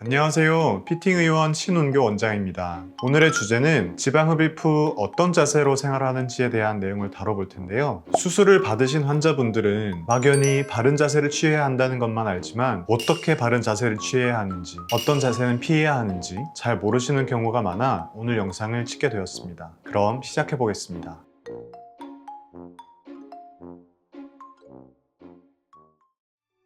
안녕하세요. 피팅의원 신운교 원장입니다. 오늘의 주제는 지방흡입 후 어떤 자세로 생활하는지에 대한 내용을 다뤄볼 텐데요. 수술을 받으신 환자분들은 막연히 바른 자세를 취해야 한다는 것만 알지만 어떻게 바른 자세를 취해야 하는지, 어떤 자세는 피해야 하는지 잘 모르시는 경우가 많아 오늘 영상을 찍게 되었습니다. 그럼 시작해 보겠습니다.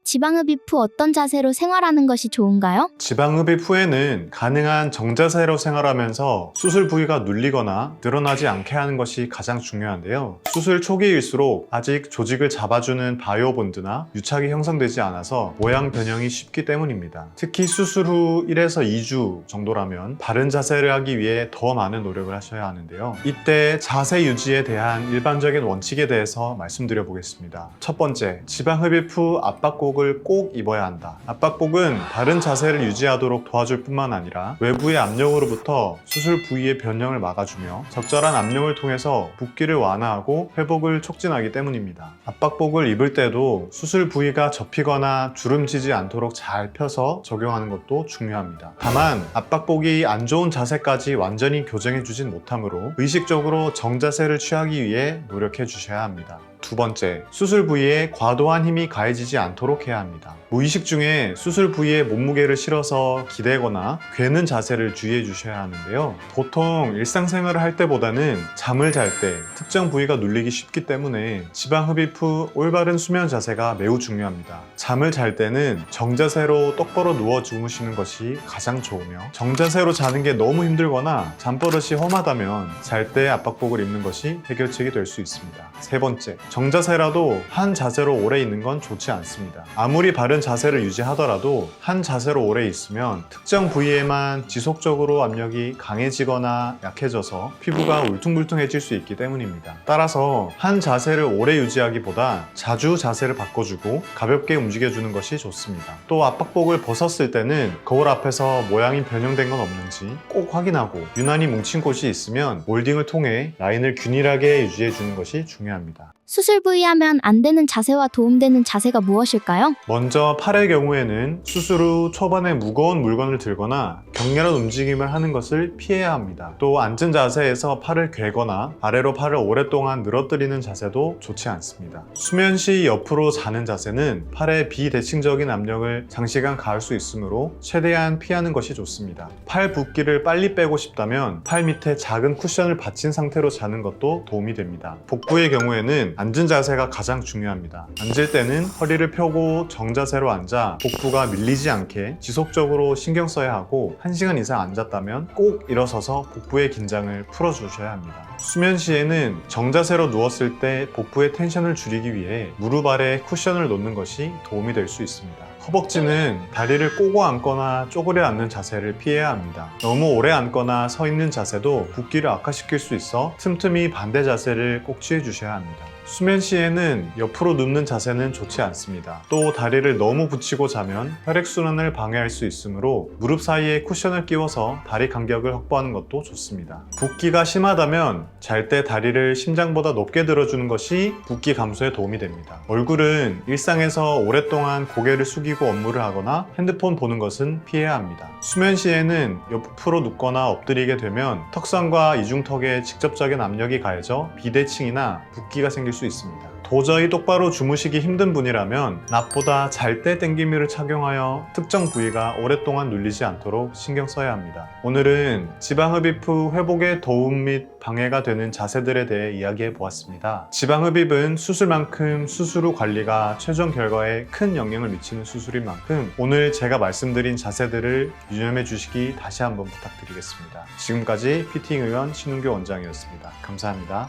지방흡입 후 어떤 자세로 생활하는 것이 좋은가요? 지방흡입 후에는 가능한 정자세로 생활하면서 수술 부위가 눌리거나 늘어나지 않게 하는 것이 가장 중요한데요. 수술 초기일수록 아직 조직을 잡아주는 바이오본드나 유착이 형성되지 않아서 모양 변형이 쉽기 때문입니다. 특히 수술 후 1에서 2주 정도라면 바른 자세를 하기 위해 더 많은 노력을 하셔야 하는데요. 이때 자세 유지에 대한 일반적인 원칙에 대해서 말씀드려 보겠습니다. 첫 번째, 지방흡입 후 압박복을 꼭 입어야 한다. 압박복은 바른 자세를 유지하도록 도와줄 뿐만 아니라 외부의 압력으로부터 수술 부위의 변형을 막아주며 적절한 압력을 통해서 붓기를 완화하고 회복을 촉진하기 때문입니다. 압박복을 입을 때도 수술 부위가 접히거나 주름지지 않도록 잘 펴서 적용하는 것도 중요합니다. 다만 압박복이 안 좋은 자세까지 완전히 교정해주진 못하므로 의식적으로 정자세를 취하기 위해 노력해 주셔야 합니다. 두 번째, 수술 부위에 과도한 힘이 가해지지 않도록 해야 합니다. 무의식 중에 수술 부위에 몸무게를 실어서 기대거나 괴는 자세를 주의해 주셔야 하는데요. 보통 일상생활을 할 때보다는 잠을 잘 때 특정 부위가 눌리기 쉽기 때문에 지방흡입 후 올바른 수면 자세가 매우 중요합니다. 잠을 잘 때는 정자세로 똑바로 누워 주무시는 것이 가장 좋으며, 정자세로 자는 게 너무 힘들거나 잠버릇이 험하다면 잘 때 압박복을 입는 것이 해결책이 될 수 있습니다. 세 번째, 정자세라도 한 자세로 오래 있는 건 좋지 않습니다. 아무리 바른 자세를 유지하더라도 한 자세로 오래 있으면 특정 부위에만 지속적으로 압력이 강해지거나 약해져서 피부가 울퉁불퉁해질 수 있기 때문입니다. 따라서 한 자세를 오래 유지하기보다 자주 자세를 바꿔주고 가볍게 움직여주는 것이 좋습니다. 또 압박복을 벗었을 때는 거울 앞에서 모양이 변형된 건 없는지 꼭 확인하고 유난히 뭉친 곳이 있으면 몰딩을 통해 라인을 균일하게 유지해주는 것이 중요합니다. 수술 부위 하면 안 되는 자세와 도움되는 자세가 무엇일까요? 먼저 팔의 경우에는 수술 후 초반에 무거운 물건을 들거나 격렬한 움직임을 하는 것을 피해야 합니다. 또 앉은 자세에서 팔을 괴거나 아래로 팔을 오랫동안 늘어뜨리는 자세도 좋지 않습니다. 수면 시 옆으로 자는 자세는 팔에 비대칭적인 압력을 장시간 가할 수 있으므로 최대한 피하는 것이 좋습니다. 팔 붓기를 빨리 빼고 싶다면 팔 밑에 작은 쿠션을 받친 상태로 자는 것도 도움이 됩니다. 복부의 경우에는 앉은 자세가 가장 중요합니다. 앉을 때는 허리를 펴고 정자세로 앉아 복부가 밀리지 않게 지속적으로 신경 써야 하고, 1시간 이상 앉았다면 꼭 일어서서 복부의 긴장을 풀어주셔야 합니다. 수면 시에는 정자세로 누웠을 때 복부의 텐션을 줄이기 위해 무릎 아래 쿠션을 놓는 것이 도움이 될 수 있습니다. 허벅지는 다리를 꼬고 앉거나 쪼그려 앉는 자세를 피해야 합니다. 너무 오래 앉거나 서 있는 자세도 붓기를 악화시킬 수 있어 틈틈이 반대 자세를 꼭 취해 주셔야 합니다. 수면 시에는 옆으로 눕는 자세는 좋지 않습니다. 또 다리를 너무 붙이고 자면 혈액순환을 방해할 수 있으므로 무릎 사이에 쿠션을 끼워서 다리 간격을 확보하는 것도 좋습니다. 붓기가 심하다면 잘 때 다리를 심장보다 높게 들어주는 것이 붓기 감소에 도움이 됩니다. 얼굴은 일상에서 오랫동안 고개를 숙이고 업무를 하거나 핸드폰 보는 것은 피해야 합니다. 수면 시에는 옆으로 눕거나 엎드리게 되면 턱선과 이중턱에 직접적인 압력이 가해져 비대칭이나 붓기가 생길 수 있습니다. 도저히 똑바로 주무시기 힘든 분이라면 낮보다 잘 때 땡기미를 착용하여 특정 부위가 오랫동안 눌리지 않도록 신경 써야 합니다. 오늘은 지방흡입 후 회복에 도움 및 방해가 되는 자세들에 대해 이야기해 보았습니다. 지방흡입은 수술만큼 수술 후 관리가 최종 결과에 큰 영향을 미치는 수술인 만큼 오늘 제가 말씀드린 자세들을 유념해 주시기 다시 한번 부탁드리겠습니다. 지금까지 피팅의원 신운교 원장이었습니다. 감사합니다.